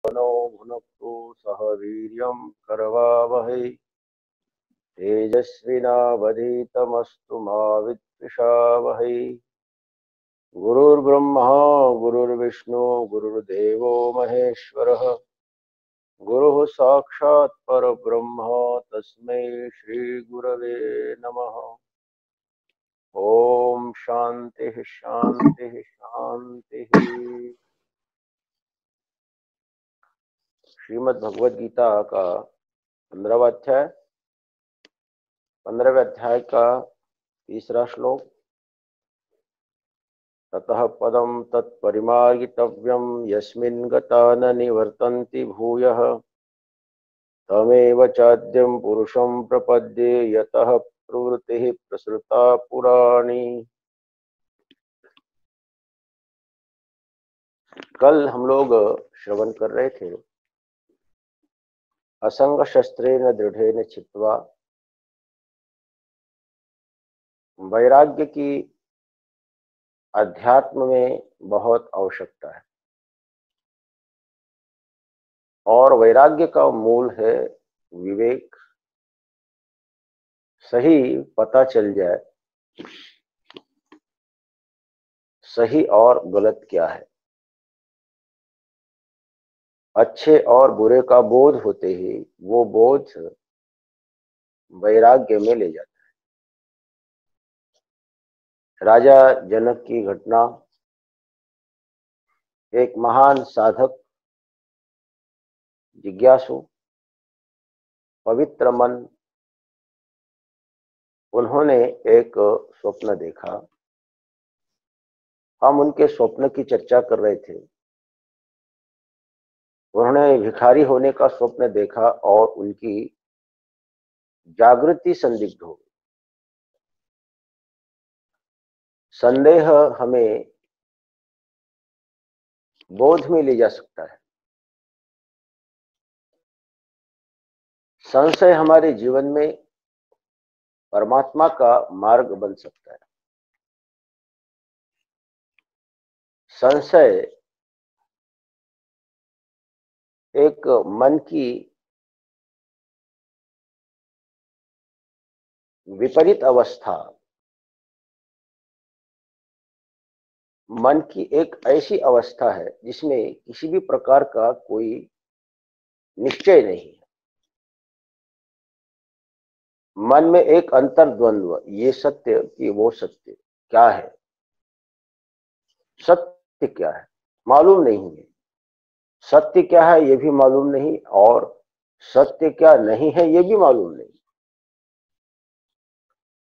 No भुनक्तु सह वीर्यं करवावहै तेजस्विनावधीतमस्तु मा विद्विषावहै। गुरुर्ब्रह्मा गुरुर्विष्णु गुरुर्देवो महेश्वरः गुरुः साक्षात् परब्रह्म तस्मै श्रीगुरवे नमः। ओम शांति शांति शांति। श्रीमद् भगवद गीता का 15वां अध्याय 15वें अध्याय का तीसरा श्लोक। ततः पदं तत्परिमार्गितव्यं यस्मिन् गता न निवर्तन्ति भूयः तमेव चाद्यं पुरुषं प्रपद्ये यतः प्रवृत्तिः प्रसृता पुराणी। कल हम लोग श्रवण कर रहे थे असंग शस्त्रेण दृढ़ेन छित्त्वा वैराग्य की अध्यात्म में बहुत आवश्यकता है और वैराग्य का मूल है विवेक। सही पता चल जाए सही और गलत क्या है। अच्छे और बुरे का बोध होते ही वो बोध वैराग्य में ले जाता है। राजा जनक की घटना, एक महान साधक जिज्ञासु पवित्र मन, उन्होंने एक स्वप्न देखा। हम उनके स्वप्न की चर्चा कर रहे थे। उन्होंने भिखारी होने का स्वप्न देखा और उनकी जागृति संदिग्ध हो गई। संदेह हमें बोध में ले जा सकता है। संशय हमारे जीवन में परमात्मा का मार्ग बन सकता है। संशय एक मन की विपरीत अवस्था, मन की एक ऐसी अवस्था है जिसमें किसी भी प्रकार का कोई निश्चय नहीं है। मन में एक अंतर्द्वंद्व, ये सत्य कि वो सत्य, क्या है, सत्य क्या है मालूम नहीं है, सत्य क्या है ये भी मालूम नहीं और सत्य क्या नहीं है ये भी मालूम नहीं।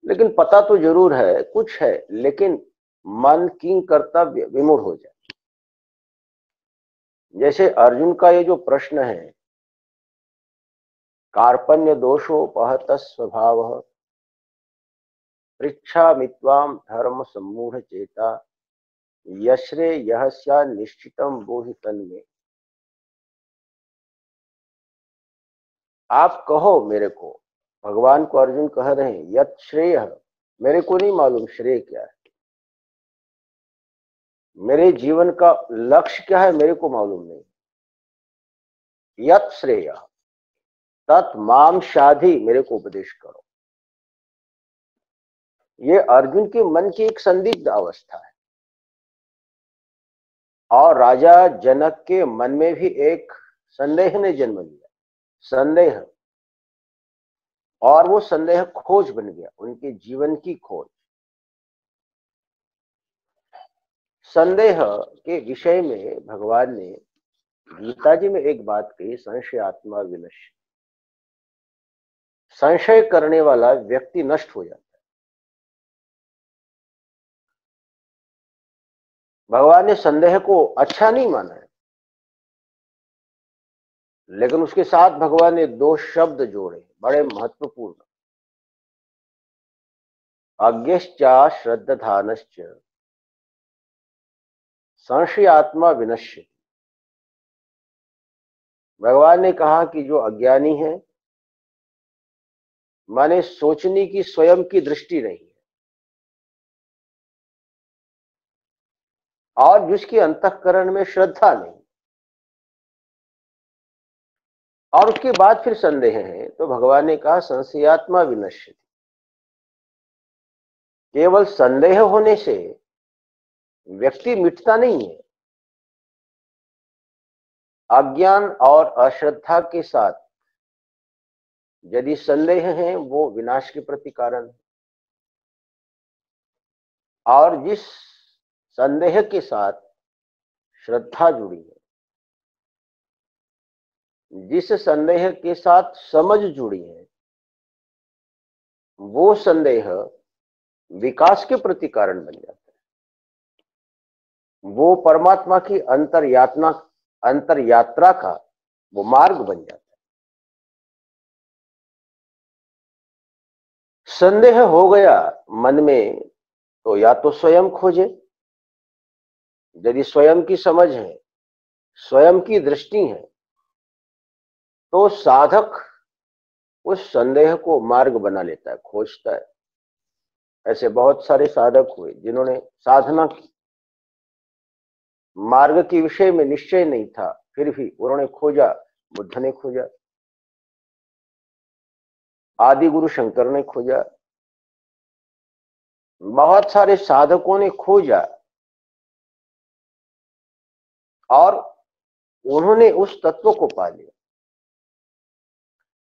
लेकिन पता तो जरूर है, कुछ है, लेकिन मन किंग कर्तव्य विमूढ़ हो जाए। जैसे अर्जुन का ये जो प्रश्न है, कार्पण्य दोषोपहत स्वभाव पृच्छामित्वाम धर्म सम्मूढ़ चेता यश्रे यह स्या निश्चितम बोहि तन्मे। आप कहो मेरे को, भगवान को अर्जुन कह रहे हैं, यत श्रेय, मेरे को नहीं मालूम श्रेय क्या है, मेरे जीवन का लक्ष्य क्या है मेरे को मालूम नहीं। यत श्रेय तत् माम शाधि, मेरे को उपदेश करो। ये अर्जुन के मन की एक संदिग्ध अवस्था है और राजा जनक के मन में भी एक संदेह ने जन्म लिया, संदेह, और वो संदेह खोज बन गया, उनके जीवन की खोज। संदेह के विषय में भगवान ने गीता जी में एक बात कही, संशयात्मा विनश्य। संशय करने वाला व्यक्ति नष्ट हो जाता है। भगवान ने संदेह को अच्छा नहीं माना है, लेकिन उसके साथ भगवान ने दो शब्द जोड़े बड़े महत्वपूर्ण, अज्ञश्चा श्रद्धानश्च संशयात्मा विनश्य। भगवान ने कहा कि जो अज्ञानी है, माने सोचने की स्वयं की दृष्टि नहीं है, और जिसके अंतःकरण में श्रद्धा नहीं, और उसके बाद फिर संदेह है, तो भगवान ने कहा संशयात्मा विनश्यति। केवल संदेह होने से व्यक्ति मिटता नहीं है। अज्ञान और अश्रद्धा के साथ यदि संदेह है वो विनाश के प्रति कारण है, और जिस संदेह के साथ श्रद्धा जुड़ी है, जिस संदेह के साथ समझ जुड़ी है, वो संदेह विकास के प्रति कारण बन जाता है। वो परमात्मा की अंतर यात्रा का वो मार्ग बन जाता है। संदेह हो गया मन में तो या तो स्वयं खोजे, यदि स्वयं की समझ है, स्वयं की दृष्टि है, तो साधक उस संदेह को मार्ग बना लेता है, खोजता है। ऐसे बहुत सारे साधक हुए जिन्होंने साधना की, मार्ग के विषय में निश्चय नहीं था, फिर भी उन्होंने खोजा, बुद्ध ने खोजा, आदि गुरु शंकर ने खोजा, बहुत सारे साधकों ने खोजा, और उन्होंने उस तत्व को पा लिया।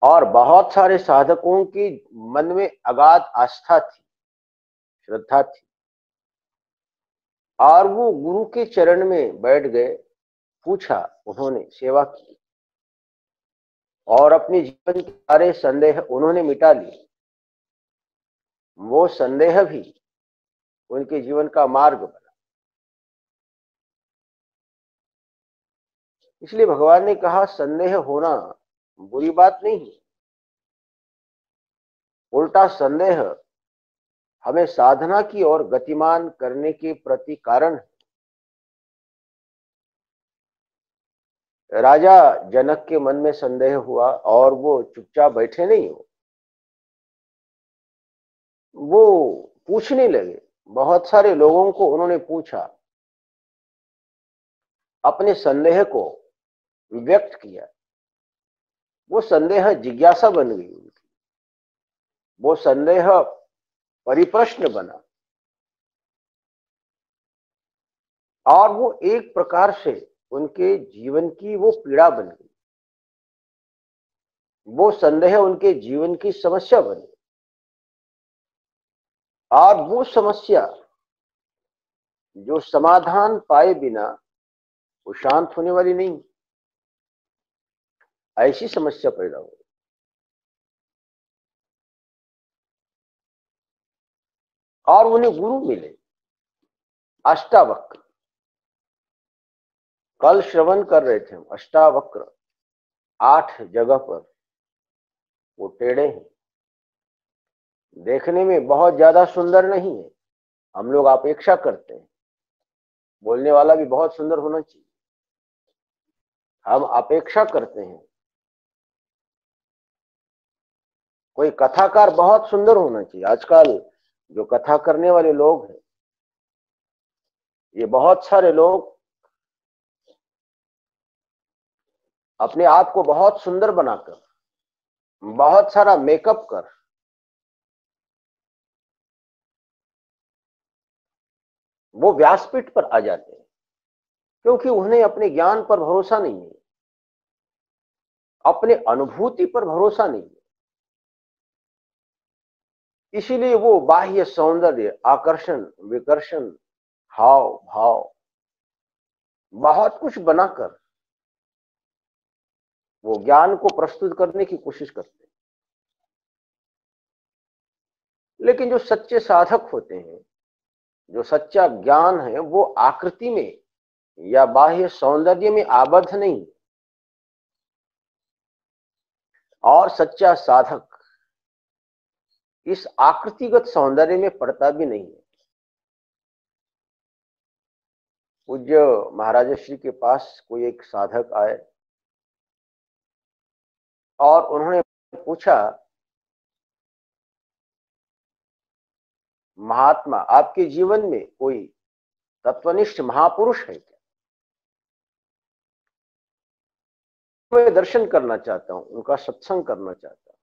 और बहुत सारे साधकों की मन में अगाध आस्था थी, श्रद्धा थी, और वो गुरु के चरण में बैठ गए, पूछा, उन्होंने सेवा की, और अपने जीवन के सारे संदेह उन्होंने मिटा लिए। वो संदेह भी उनके जीवन का मार्ग बना। इसलिए भगवान ने कहा संदेह होना बुरी बात नहीं है, उल्टा संदेह हमें साधना की ओर गतिमान करने के प्रति कारण है। राजा जनक के मन में संदेह हुआ और वो चुपचाप बैठे नहीं हो, वो पूछने लगे। बहुत सारे लोगों को उन्होंने पूछा, अपने संदेह को व्यक्त किया। वो संदेह जिज्ञासा बन गई उनकी, वो संदेह परिप्रश्न बना, और वो एक प्रकार से उनके जीवन की वो पीड़ा बन गई। वो संदेह उनके जीवन की समस्या बन गई, और वो समस्या जो समाधान पाए बिना वो शांत होने वाली नहीं, ऐसी समस्या पैदा हो। और उन्हें गुरु मिले, अष्टावक्र। कल श्रवण कर रहे थे हम, अष्टावक्र 8 जगह पर वो टेढ़े हैं, देखने में बहुत ज्यादा सुंदर नहीं है। हम लोग अपेक्षा करते हैं बोलने वाला भी बहुत सुंदर होना चाहिए, हम अपेक्षा करते हैं कोई कथाकार बहुत सुंदर होना चाहिए। आजकल जो कथा करने वाले लोग हैं, ये बहुत सारे लोग अपने आप को बहुत सुंदर बनाकर, बहुत सारा मेकअप कर, वो व्यासपीठ पर आ जाते हैं, क्योंकि उन्हें अपने ज्ञान पर भरोसा नहीं है, अपने अनुभूति पर भरोसा नहीं है। इसीलिए वो बाह्य सौंदर्य, आकर्षण, विकर्षण, हाव भाव, बहुत कुछ बनाकर वो ज्ञान को प्रस्तुत करने की कोशिश करते हैं। लेकिन जो सच्चे साधक होते हैं, जो सच्चा ज्ञान है, वो आकृति में या बाह्य सौंदर्य में आबद्ध नहीं, और सच्चा साधक इस आकृतिगत सौंदर्य में पड़ता भी नहीं है। पूज्य महाराज श्री के पास कोई एक साधक आए और उन्होंने पूछा, महात्मा, आपके जीवन में कोई तत्वनिष्ठ महापुरुष है क्या? मैं दर्शन करना चाहता हूं, उनका सत्संग करना चाहता हूं।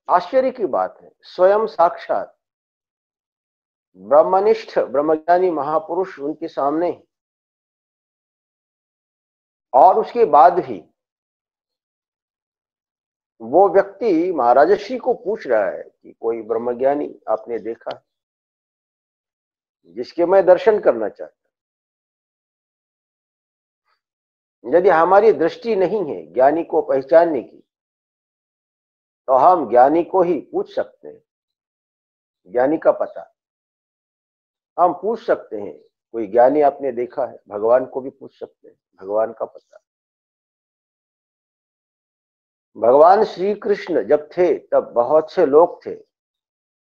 आश्चर्य की बात है, स्वयं साक्षात ब्रह्मनिष्ठ ब्रह्मज्ञानी महापुरुष उनके सामने, और उसके बाद भी वो व्यक्ति महाराज श्री को पूछ रहा है कि कोई ब्रह्मज्ञानी आपने देखा है जिसके मैं दर्शन करना चाहता हूं। यदि हमारी दृष्टि नहीं है ज्ञानी को पहचानने की, तो हम ज्ञानी को ही पूछ सकते हैं ज्ञानी का पता। हम पूछ सकते हैं कोई ज्ञानी आपने देखा है, भगवान को भी पूछ सकते हैं भगवान का पता। भगवान श्री कृष्ण जब थे तब बहुत से लोग थे,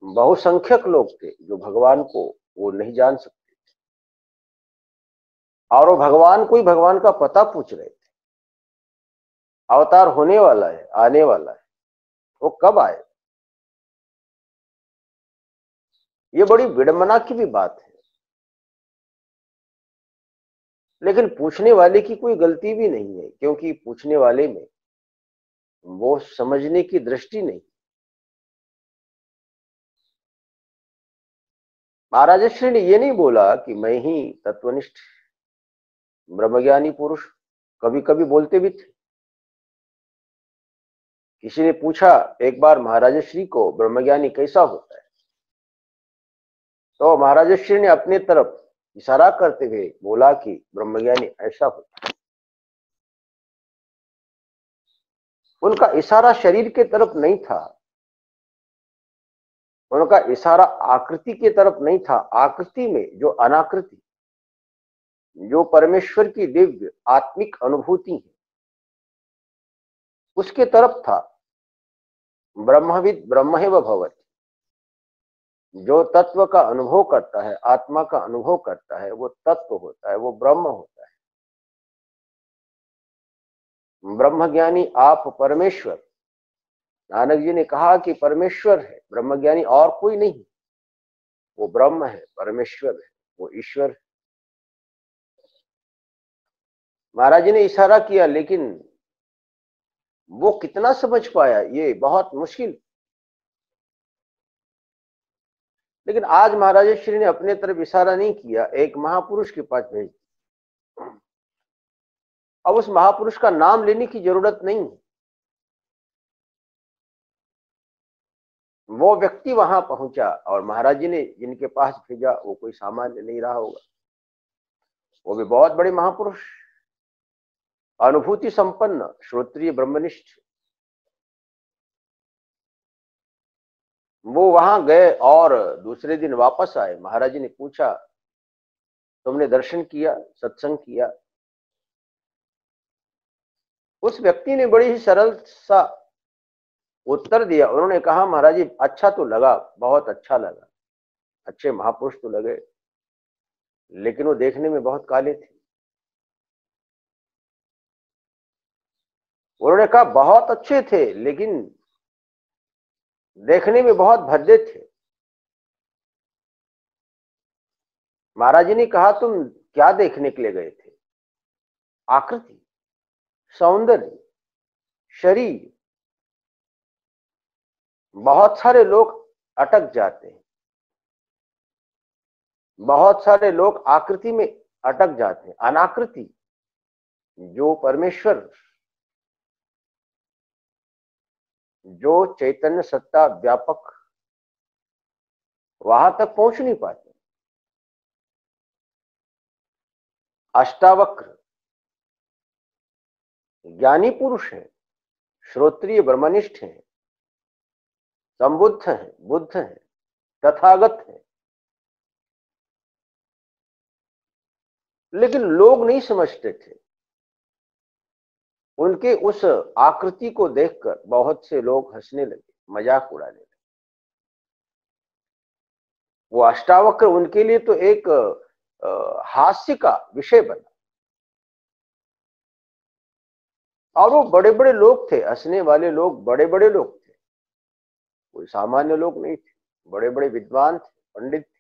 बहुसंख्यक लोग थे जो भगवान को वो नहीं जान सकते थे, और वो भगवान को ही भगवान का पता पूछ रहे थे। अवतार होने वाला है, आने वाला है, वो कब आए? ये बड़ी विडंबना की भी बात है, लेकिन पूछने वाले की कोई गलती भी नहीं है, क्योंकि पूछने वाले में वो समझने की दृष्टि नहीं। महाराज श्री ने ये नहीं बोला कि मैं ही तत्वनिष्ठ ब्रह्मज्ञानी पुरुष, कभी कभी बोलते भी थे। किसी ने पूछा एक बार महाराज श्री को ब्रह्मज्ञानी कैसा होता है, तो महाराज श्री ने अपने तरफ इशारा करते हुए बोला कि ब्रह्मज्ञानी ऐसा होता है। उनका इशारा शरीर के तरफ नहीं था, उनका इशारा आकृति के तरफ नहीं था। आकृति में जो अनाकृति, जो परमेश्वर की दिव्य आत्मिक अनुभूति है, उसके तरफ था। ब्रह्मविद ब्रह्मैव भवति, जो तत्व का अनुभव करता है, आत्मा का अनुभव करता है, वो तत्व होता है, वो ब्रह्म होता है। ब्रह्मज्ञानी आप परमेश्वर, नानक जी ने कहा कि परमेश्वर है ब्रह्मज्ञानी, और कोई नहीं। वो ब्रह्म है, परमेश्वर है, वो ईश्वर है। महाराज जी ने इशारा किया, लेकिन वो कितना समझ पाया ये बहुत मुश्किल। लेकिन आज महाराज श्री ने अपने तरफ इशारा नहीं किया, एक महापुरुष के पास भेज। अब उस महापुरुष का नाम लेने की जरूरत नहीं है। वो व्यक्ति वहां पहुंचा, और महाराज जी ने जिनके पास भेजा वो कोई सामान्य नहीं रहा होगा, वो भी बहुत बड़े महापुरुष, अनुभूति संपन्न, श्रोत्रिय ब्रह्मनिष्ठ। वो वहां गए और दूसरे दिन वापस आए। महाराज जी ने पूछा तुमने दर्शन किया, सत्संग किया? उस व्यक्ति ने बड़ी ही सरल सा उत्तर दिया। उन्होंने कहा महाराज जी अच्छा तो लगा, बहुत अच्छा लगा, अच्छे महापुरुष तो लगे, लेकिन वो देखने में बहुत काले थे। उन्होंने कहा बहुत अच्छे थे, लेकिन देखने में बहुत भद्दे थे। महाराज जी ने कहा तुम क्या देखने के लिए गए थे? आकृति, सौंदर्य, शरीर। बहुत सारे लोग अटक जाते हैं, बहुत सारे लोग आकृति में अटक जाते हैं। अनाकृति, जो परमेश्वर, जो चैतन्य सत्ता व्यापक, वहां तक पहुंच नहीं पाते। अष्टावक्र ज्ञानी पुरुष हैं, श्रोत्रिय ब्रह्मनिष्ठ हैं, संबुद्ध हैं, बुद्ध हैं, तथागत हैं, लेकिन लोग नहीं समझते थे। उनके उस आकृति को देखकर बहुत से लोग हंसने लगे, मजाक उड़ाने लगे। वो अष्टावक्र उनके लिए तो एक हास्य का विषय बना। और वो बड़े बड़े लोग थे, हंसने वाले लोग बड़े बड़े लोग थे, कोई सामान्य लोग नहीं थे। बड़े बड़े विद्वान थे, पंडित थे,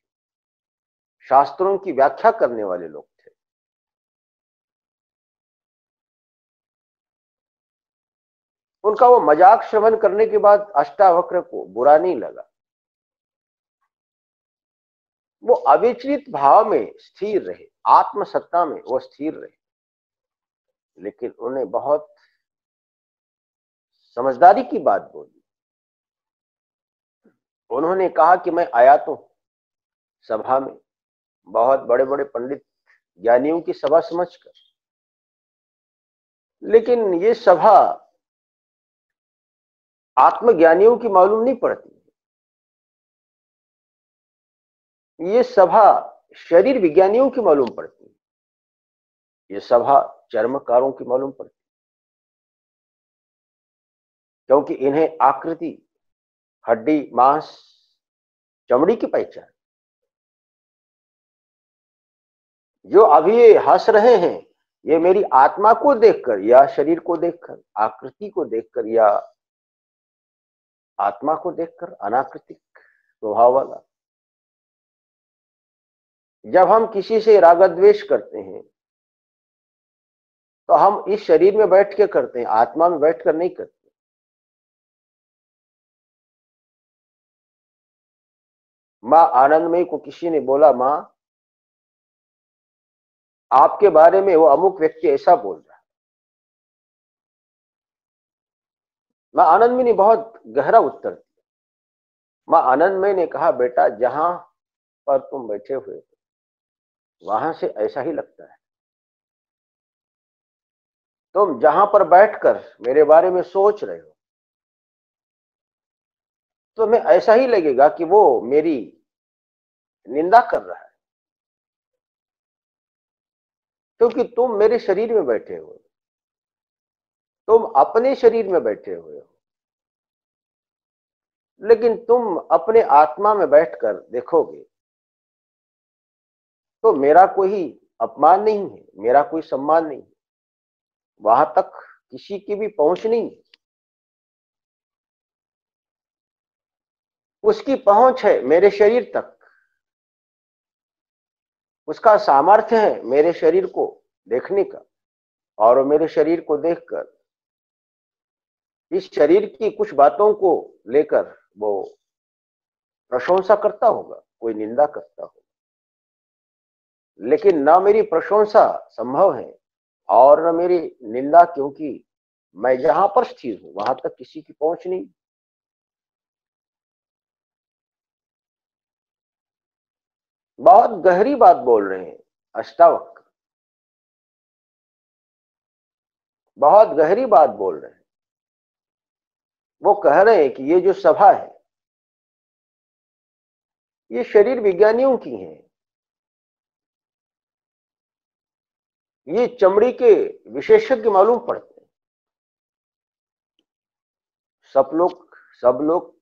शास्त्रों की व्याख्या करने वाले लोग थे। उनका वो मजाक श्रवण करने के बाद अष्टावक्र को बुरा नहीं लगा। वो अविचलित भाव में स्थिर रहे, आत्मसत्ता में वो स्थिर रहे, लेकिन उन्हें बहुत समझदारी की बात बोली। उन्होंने कहा कि मैं आया तो सभा में बहुत बड़े बड़े पंडित ज्ञानियों की सभा समझकर, लेकिन ये सभा आत्मज्ञानियों की मालूम नहीं पड़ती, ये सभा शरीर विज्ञानियों की मालूम पड़ती है, ये सभा चर्मकारों की मालूम पड़ती, क्योंकि इन्हें आकृति, हड्डी, मांस, चमड़ी की पहचान। जो अभी ये हंस रहे हैं, ये मेरी आत्मा को देखकर या शरीर को देखकर, आकृति को देखकर या आत्मा को देखकर, अनाकृतिक स्वभाव वाला। जब हम किसी से राग द्वेष करते हैं तो हम इस शरीर में बैठ के करते हैं, आत्मा में बैठकर नहीं करते। मां आनंदमयी को किसी ने बोला, मां आपके बारे में वो अमुक व्यक्ति ऐसा बोल रहा है। मां आनंदमयी ने बहुत गहरा उत्तर दिया। मां आनंदमयी ने कहा, बेटा जहां पर तुम बैठे हुए हो वहां से ऐसा ही लगता है। तुम जहां पर बैठकर मेरे बारे में सोच रहे हो, तुम्हें ऐसा ही लगेगा कि वो मेरी निंदा कर रहा है, क्योंकि तुम मेरे शरीर में बैठे हो, तुम अपने शरीर में बैठे हुए हो, लेकिन तुम अपने आत्मा में बैठकर देखोगे तो मेरा कोई अपमान नहीं है, मेरा कोई सम्मान नहीं है, वहां तक किसी की भी पहुंच नहीं है। उसकी पहुंच है मेरे शरीर तक, उसका सामर्थ्य है मेरे शरीर को देखने का, और मेरे शरीर को देखकर इस शरीर की कुछ बातों को लेकर वो प्रशंसा करता होगा, कोई निंदा करता होगा, लेकिन ना मेरी प्रशंसा संभव है और न मेरी निंदा, क्योंकि मैं जहां पर स्थिर हूं वहां तक किसी की पहुंच नहीं। बहुत गहरी बात बोल रहे हैं अष्टावक्र, बहुत गहरी बात बोल रहे हैं। वो कह रहे हैं कि ये जो सभा है ये शरीर विज्ञानियों की है, ये चमड़ी के विशेषज्ञ मालूम पड़ते हैं। सब लोग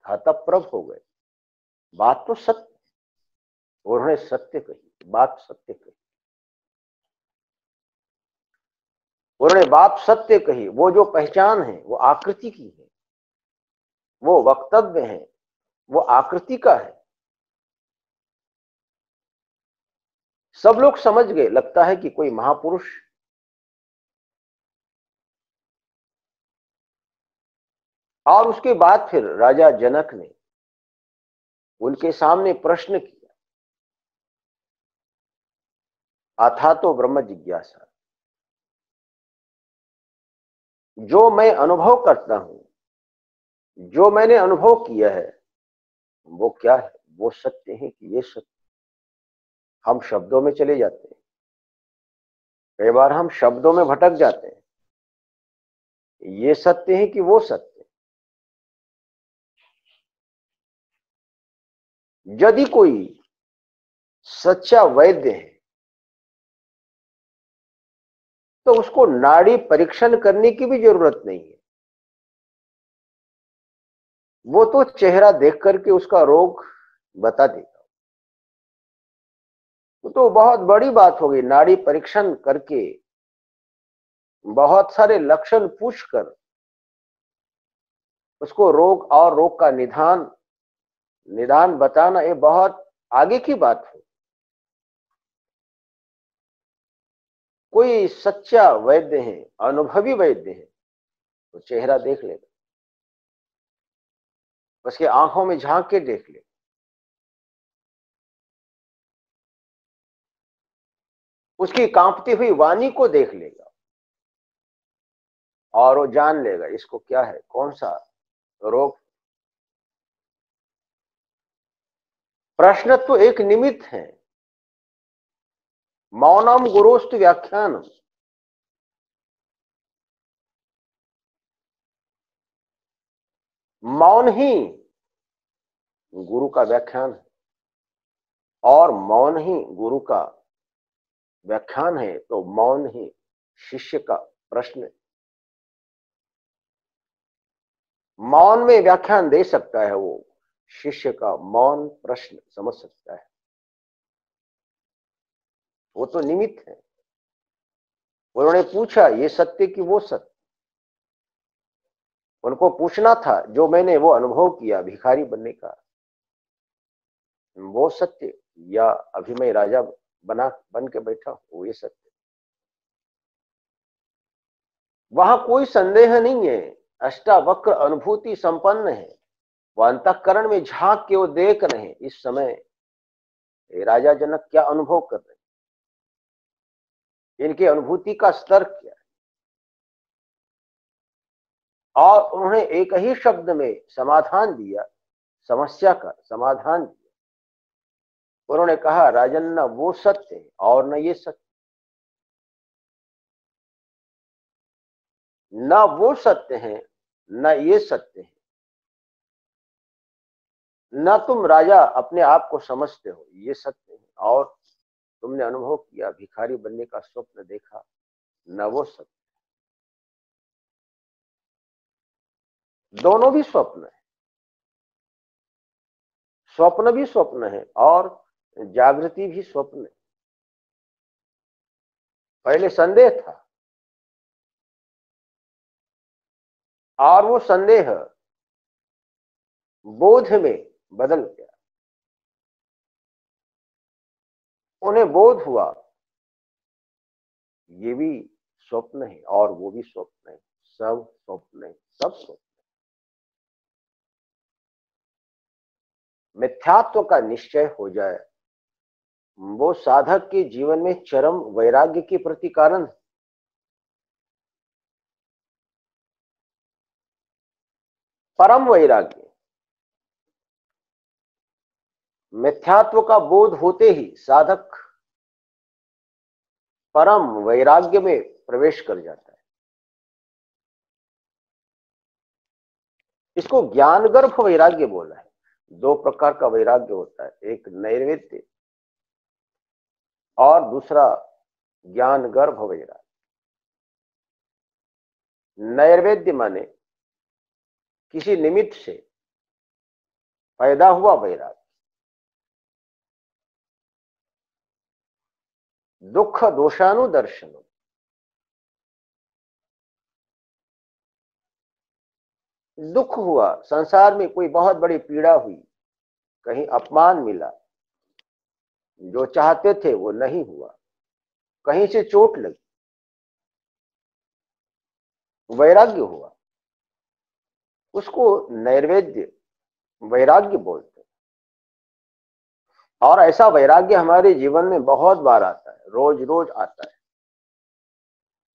हतप्रभ हो गए। बात तो सत्य, उन्होंने सत्य कही, बात सत्य कही, उन्होंने बात सत्य कही। वो जो पहचान है वो आकृति की है, वो वक्तव्य है वो आकृति का है। सब लोग समझ गए, लगता है कि कोई महापुरुष। और उसके बाद फिर राजा जनक ने उनके सामने प्रश्न किया, अथा तो ब्रह्म जिज्ञासा, जो मैं अनुभव करता हूं, जो मैंने अनुभव किया है वो क्या है? वो सत्य है कि ये सत्य? हम शब्दों में चले जाते हैं, कई बार हम शब्दों में भटक जाते हैं, ये सत्य है कि वो सत्य? यदि कोई सच्चा वैद्य है तो उसको नाड़ी परीक्षण करने की भी जरूरत नहीं है, वो तो चेहरा देख करके उसका रोग बता देगा। तो बहुत बड़ी बात होगी, नाड़ी परीक्षण करके बहुत सारे लक्षण पूछकर उसको रोग और रोग का निदान बताना, ये बहुत आगे की बात है। कोई सच्चा वैद्य है, अनुभवी वैद्य है, तो चेहरा देख लेगा, उसके आंखों में झांक के देख ले, उसकी कांपती हुई वाणी को देख लेगा और वो जान लेगा इसको क्या है, कौन सा रोग। प्रश्न तो एक निमित्त है। मौनम गुरुस्तु व्याख्यानम, मौन ही गुरु का व्याख्यान है और मौन ही गुरु का व्याख्यान है, तो मौन ही शिष्य का प्रश्न है। मौन में व्याख्यान दे सकता है वो, शिष्य का मौन प्रश्न समझ सकता है, वो तो निमित्त है। उन्होंने पूछा ये सत्य कि वो सत्य, उनको पूछना था जो मैंने वो अनुभव किया भिखारी बनने का, वो सत्य या अभी मैं राजा बन के बैठा हूं, वो ये सत्य। वहां कोई संदेह नहीं है, अष्टावक्र अनुभूति संपन्न है, वो अंतःकरण में झांक के वो देख रहे हैं इस समय राजा जनक क्या अनुभव कर रहे हैं, इनकी अनुभूति का स्तर क्या है। और उन्होंने एक ही शब्द में समाधान दिया, समस्या का समाधान दिया। उन्होंने कहा राजन, न वो सत्य है और न ये सत्य, न वो सत्य है न ये सत्य है। न तुम राजा अपने आप को समझते हो ये सत्य है, और तुमने अनुभव किया भिखारी बनने का स्वप्न देखा, न वो सत्य। दोनों भी स्वप्न है, स्वप्न भी स्वप्न है और जागृति भी स्वप्न है। पहले संदेह था और वो संदेह बोध में बदल गया, उन्हें बोध हुआ ये भी स्वप्न है और वो भी स्वप्न है, सब स्वप्न है, सब स्वप्न। मिथ्यात्व का निश्चय हो जाए वो साधक के जीवन में चरम वैराग्य के प्रति कारण। परम वैराग्य, मिथ्यात्व का बोध होते ही साधक परम वैराग्य में प्रवेश कर जाता है। इसको ज्ञान गर्भ वैराग्य बोला है। दो प्रकार का वैराग्य होता है, एक नैर्वेद्य और दूसरा ज्ञान गर्भ वैराग्य। नैर्वेद्य माने किसी निमित्त से पैदा हुआ वैराग्य, दुख दोषानुदर्शन, दुख हुआ, संसार में कोई बहुत बड़ी पीड़ा हुई, कहीं अपमान मिला, जो चाहते थे वो नहीं हुआ, कहीं से चोट लगी, वैराग्य हुआ, उसको नैर्वेद्य वैराग्य बोलते हैं। और ऐसा वैराग्य हमारे जीवन में बहुत बार आता है, रोज रोज आता है।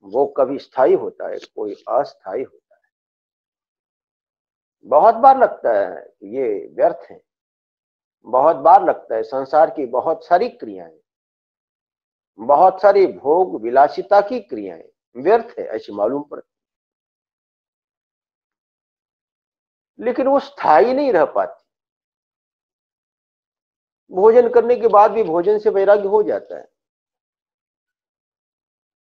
वो कभी स्थायी होता है, कोई अस्थायी होता है। बहुत बार लगता है कि ये व्यर्थ है, बहुत बार लगता है संसार की बहुत सारी क्रियाएं, बहुत सारी भोग विलासिता की क्रियाएं व्यर्थ है ऐसी मालूम पड़ती, लेकिन वो स्थायी नहीं रह पाती। भोजन करने के बाद भी भोजन से वैराग्य हो जाता है।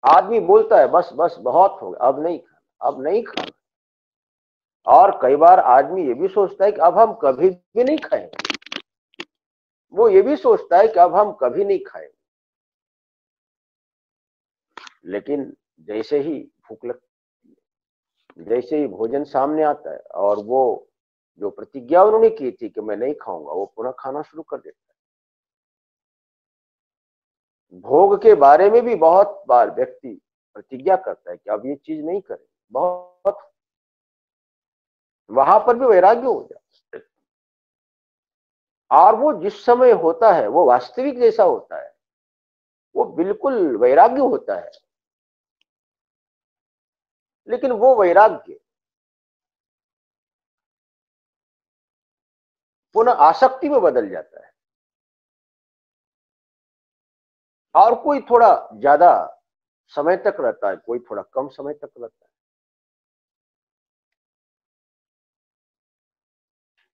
आदमी बोलता है बस बस बहुत हो गया, अब नहीं खाना, अब नहीं खाना। और कई बार आदमी ये भी सोचता है कि अब हम कभी भी नहीं खाएंगे, वो ये भी सोचता है कि अब हम कभी नहीं खाएंगे। लेकिन जैसे ही भूख लगती है, जैसे ही भोजन सामने आता है और वो जो प्रतिज्ञा उन्होंने की थी कि मैं नहीं खाऊंगा, वो पुनः खाना शुरू कर देता है। भोग के बारे में भी बहुत बार व्यक्ति प्रतिज्ञा करता है कि अब ये चीज नहीं करें, बहुत वहां पर भी वैराग्य हो जाता है। और वो जिस समय होता है वो वास्तविक जैसा होता है, वो बिल्कुल वैराग्य होता है। लेकिन वो वैराग्य पुनः आसक्ति में बदल जाता है, और कोई थोड़ा ज्यादा समय तक रहता है, कोई थोड़ा कम समय तक रहता है।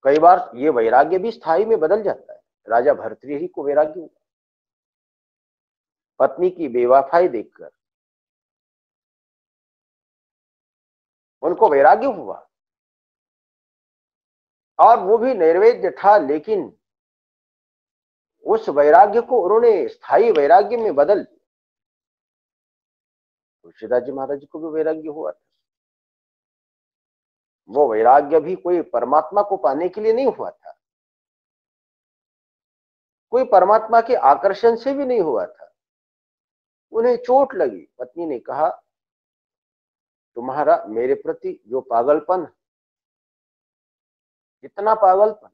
कई बार ये वैराग्य भी स्थायी में बदल जाता है। राजा भर्तृहरि को वैराग्य हुआ पत्नी की बेवफाई देखकर, उनको वैराग्य हुआ, और वो भी नैवेद्य था, लेकिन उस वैराग्य को उन्होंने स्थायी वैराग्य में बदल दिया। तुलसीदास जी महाराज को भी वैराग्य हुआ था। वो वैराग्य भी कोई परमात्मा को पाने के लिए नहीं हुआ था, कोई परमात्मा के आकर्षण से भी नहीं हुआ था। उन्हें चोट लगी, पत्नी ने कहा तुम्हारा मेरे प्रति जो पागलपन, इतना पागलपन,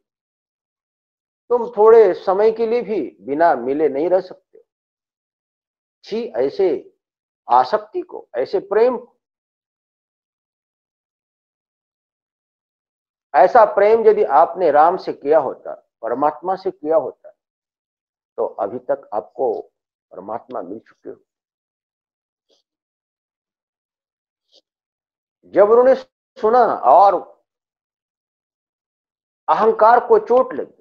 तुम थोड़े समय के लिए भी बिना मिले नहीं रह सकते। छी, ऐसे आसक्ति को, ऐसे प्रेम को, ऐसा प्रेम यदि आपने राम से किया होता, परमात्मा से किया होता, तो अभी तक आपको परमात्मा मिल चुके हो। जब उन्होंने सुना और अहंकार को चोट लगी,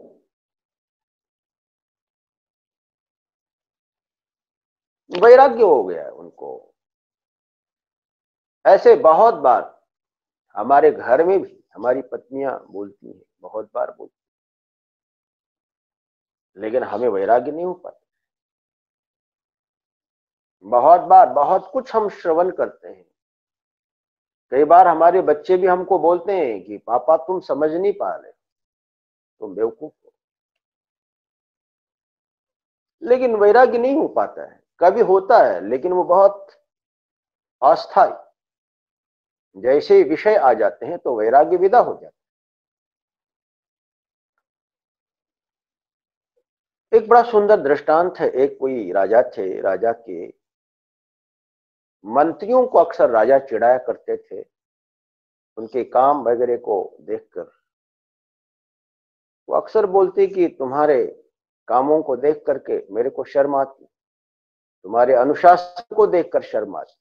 वैराग्य हो गया उनको। ऐसे बहुत बार हमारे घर में भी हमारी पत्नियां बोलती हैं, बहुत बार बोलती, लेकिन हमें वैराग्य नहीं हो पाता। बहुत बार बहुत कुछ हम श्रवण करते हैं। कई बार हमारे बच्चे भी हमको बोलते हैं कि पापा तुम समझ नहीं पा रहे, तुम बेवकूफ हो। लेकिन वैराग्य नहीं हो पाता है। कभी होता है, लेकिन वो बहुत अस्थायी। जैसे विषय आ जाते हैं तो वैराग्य विदा हो जाता है। एक बड़ा सुंदर दृष्टांत है। एक कोई राजा थे, राजा के मंत्रियों को अक्सर राजा चिढ़ाया करते थे, उनके काम वगैरह को देखकर। वो अक्सर बोलते कि तुम्हारे कामों को देख करके मेरे को शर्म आती, तुम्हारे अनुशासन को देखकर शर्म आती,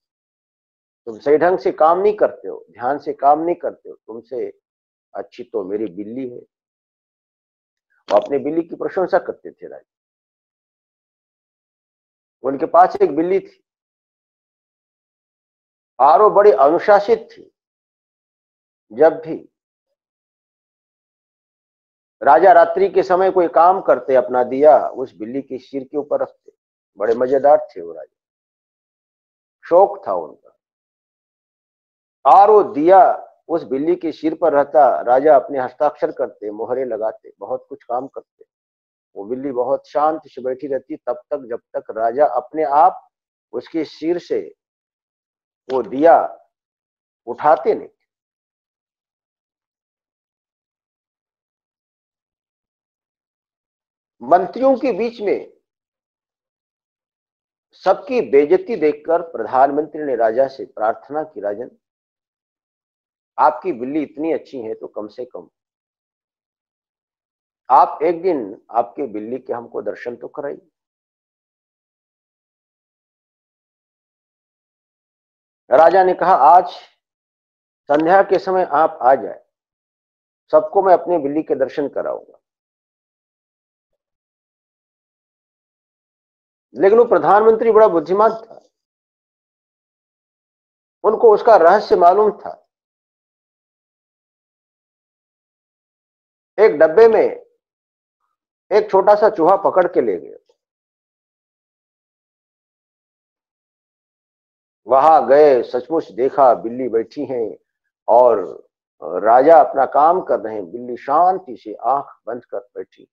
तुम सही ढंग से काम नहीं करते हो, ध्यान से काम नहीं करते हो, तुमसे अच्छी तो मेरी बिल्ली है। वो अपने बिल्ली की प्रशंसा करते थे राजा। उनके पास एक बिल्ली थी और वो बड़ी अनुशासित थी। जब भी राजा रात्रि के समय कोई काम करते, अपना दिया उस बिल्ली के सिर के ऊपर रखते। बड़े मजेदार थे वो राजा, शौक था उनका। और वो दिया उस बिल्ली के सिर पर रहता, राजा अपने हस्ताक्षर करते, मोहरे लगाते, बहुत कुछ काम करते। वो बिल्ली बहुत शांत से बैठी रहती तब तक जब तक राजा अपने आप उसके सिर से वो दिया उठाते नहीं। मंत्रियों के बीच में सबकी बेइज्जती देखकर प्रधानमंत्री ने राजा से प्रार्थना की, राजन आपकी बिल्ली इतनी अच्छी है तो कम से कम आप एक दिन आपके बिल्ली के हमको दर्शन तो कराइए। राजा ने कहा आज संध्या के समय आप आ जाए, सबको मैं अपनी बिल्ली के दर्शन कराऊंगा। लेकिन वो प्रधानमंत्री बड़ा बुद्धिमान था, उनको उसका रहस्य मालूम था। एक डब्बे में एक छोटा सा चूहा पकड़ के ले गए। वहां गए, सचमुच देखा बिल्ली बैठी है और राजा अपना काम कर रहे हैं, बिल्ली शांति से आंख बंद कर बैठी।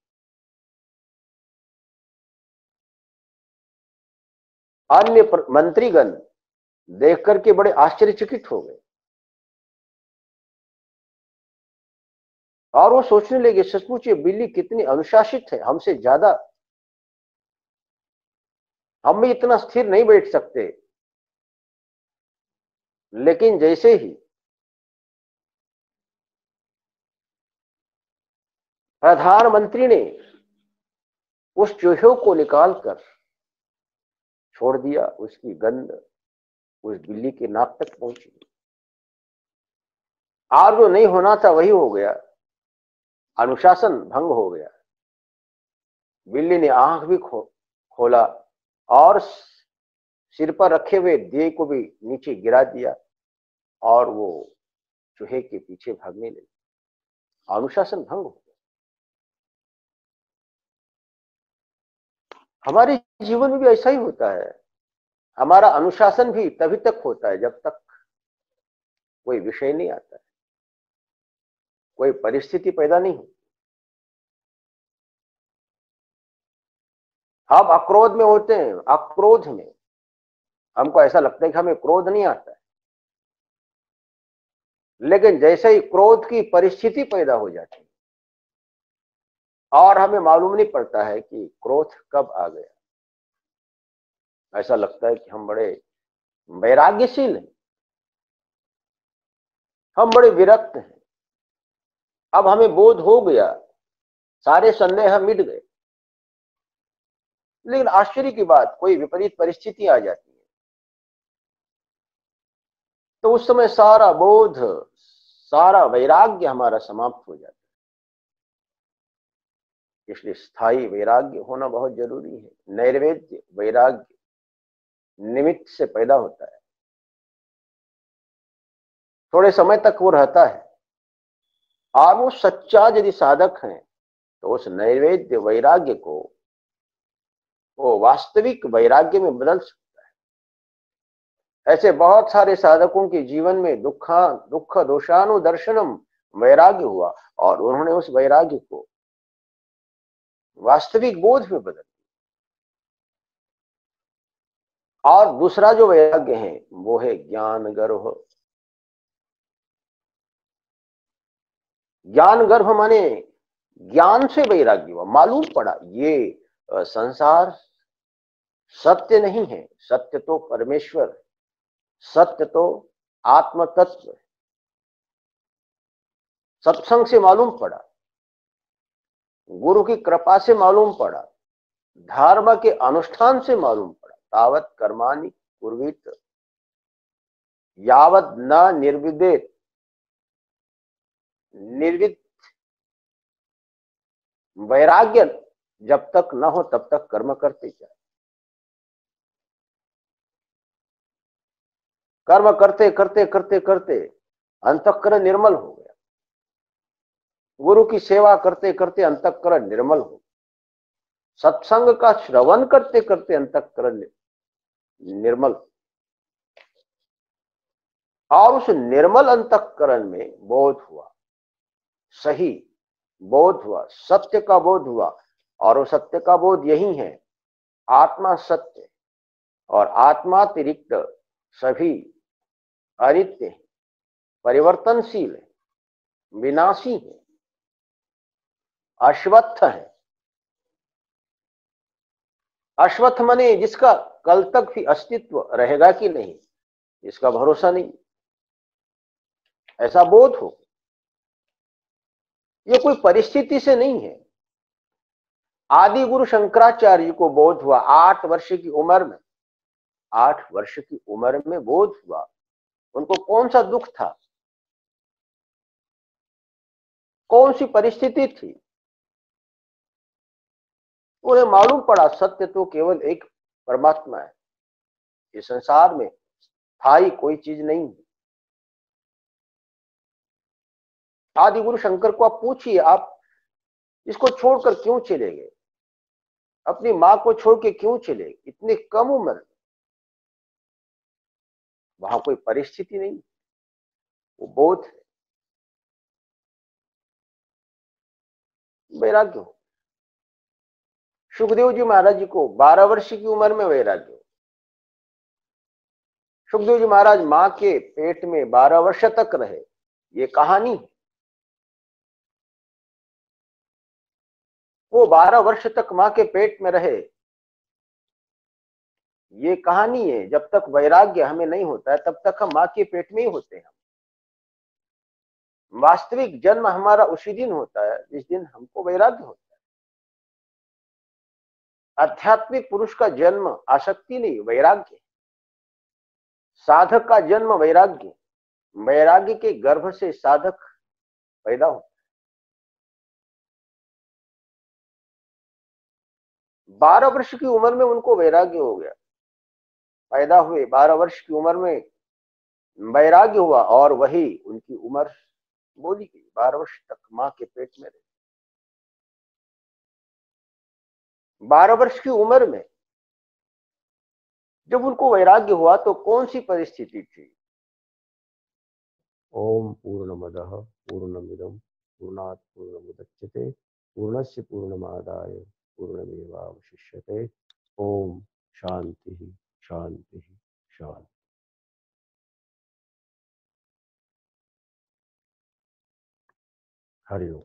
अन्य मंत्रीगण देख करके बड़े आश्चर्यचकित हो गए। और वो सोचने लगे सचमुच ये बिल्ली कितनी अनुशासित है, हमसे ज्यादा। हम भी इतना स्थिर नहीं बैठ सकते। लेकिन जैसे ही प्रधानमंत्री ने उस चूहे को निकालकर छोड़ दिया, उसकी गंध उस बिल्ली के नाक तक पहुंची। और जो नहीं होना था वही हो गया, अनुशासन भंग हो गया। बिल्ली ने आंख भी खोला और सिर पर रखे हुए दिए को भी नीचे गिरा दिया और वो चूहे के पीछे भागने लगी। अनुशासन भंग हो गया। हमारे जीवन में भी ऐसा ही होता है। हमारा अनुशासन भी तभी तक होता है जब तक कोई विषय नहीं आता है, कोई परिस्थिति पैदा नहीं होती। हम अक्रोध में होते हैं, अक्रोध में हमको ऐसा लगता है कि हमें क्रोध नहीं आता है, लेकिन जैसे ही क्रोध की परिस्थिति पैदा हो जाती है और हमें मालूम नहीं पड़ता है कि क्रोध कब आ गया, ऐसा लगता है कि हम बड़े वैराग्यशील हैं, हम बड़े विरक्त हैं। अब हमें बोध हो गया, सारे संदेह मिट गए। लेकिन आश्चर्य की बात, कोई विपरीत परिस्थिति आ जाती है तो उस समय सारा बोध, सारा वैराग्य हमारा समाप्त हो जाता है। इसलिए स्थायी वैराग्य होना बहुत जरूरी है। नैर्वेद्य वैराग्य निमित्त से पैदा होता है, थोड़े समय तक वो रहता है, और वो सच्चा यदि साधक है तो उस नैवेद्य वैराग्य को वो वास्तविक वैराग्य में बदल सकता है। ऐसे बहुत सारे साधकों के जीवन में दुख दोषानुदर्शनम वैराग्य हुआ और उन्होंने उस वैराग्य को वास्तविक बोध में बदल। और दूसरा जो वैराग्य है वो है ज्ञान गर्भ। ज्ञान गर्भ माने ज्ञान से वैराग्य हुआ, मालूम पड़ा ये संसार सत्य नहीं है, सत्य तो परमेश्वर है, सत्य तो आत्म तत्व है। सत्संग से मालूम पड़ा, गुरु की कृपा से मालूम पड़ा, धर्म के अनुष्ठान से मालूम पड़ा। तावत कर्माणि कुर्वीत यावत न निर्विदेत। निर्विद वैराग्य जब तक न हो तब तक कर्म करते जाए। कर्म करते करते करते करते अंतःकरण निर्मल हो गया। गुरु की सेवा करते करते अंतःकरण निर्मल हो, सत्संग का श्रवण करते करते अंतःकरण निर्मल, और उस निर्मल अंतःकरण में बोध हुआ, सही बोध हुआ, सत्य का बोध हुआ। और वो सत्य का बोध यही है, आत्मा सत्य और आत्मातिरिक्त सभी अनित्य है, परिवर्तनशील है, विनाशी है, अश्वत्थ है। अश्वत्थ माने जिसका कल तक भी अस्तित्व रहेगा कि नहीं इसका भरोसा नहीं, ऐसा बोध हो। ये कोई परिस्थिति से नहीं है। आदि गुरु शंकराचार्य को बोध हुआ 8 वर्ष की उम्र में, 8 वर्ष की उम्र में बोध हुआ। उनको कौन सा दुख था, कौन सी परिस्थिति थी? उन्हें मालूम पड़ा सत्य तो केवल एक परमात्मा है, इस संसार में स्थायी कोई चीज नहीं है। आदि गुरु शंकर को आप पूछिए, आप इसको छोड़कर क्यों चले गए, अपनी मां को छोड़ के क्यों चले, इतनी कम उम्र में? वहां कोई परिस्थिति नहीं, वो बोध है, वैराग्य हो। सुखदेव जी महाराज जी को 12 वर्ष की उम्र में वैराग्य हो। सुखदेव जी महाराज मां के पेट में 12 वर्ष तक रहे, ये कहानी है। वो 12 वर्ष तक मां के पेट में रहे। ये कहानी है, जब तक वैराग्य हमें नहीं होता है तब तक हम मां के पेट में ही होते हैं। वास्तविक जन्म हमारा उसी दिन होता है जिस दिन हमको वैराग्य होता है। आध्यात्मिक पुरुष का जन्म आसक्ति नहीं, वैराग्य। साधक का जन्म वैराग्य, वैराग्य के गर्भ से साधक पैदा होता है। 12 वर्ष की उम्र में उनको वैराग्य हो गया, पैदा हुए 12 वर्ष की उम्र में वैराग्य हुआ, और वही उनकी उम्र बोली गई, 12 वर्ष तक मां के पेट में रहे। 12 वर्ष की उम्र में जब उनको वैराग्य हुआ तो कौन सी परिस्थिति थी? ओम पूर्णमदः पूर्णमिदं पूर्णात् पूर्णमुदच्यते पूर्णस्य पूर्णमादाय पूर्णमेवावशिष्यते। ओम शांति शांति शांति। हरि ओम।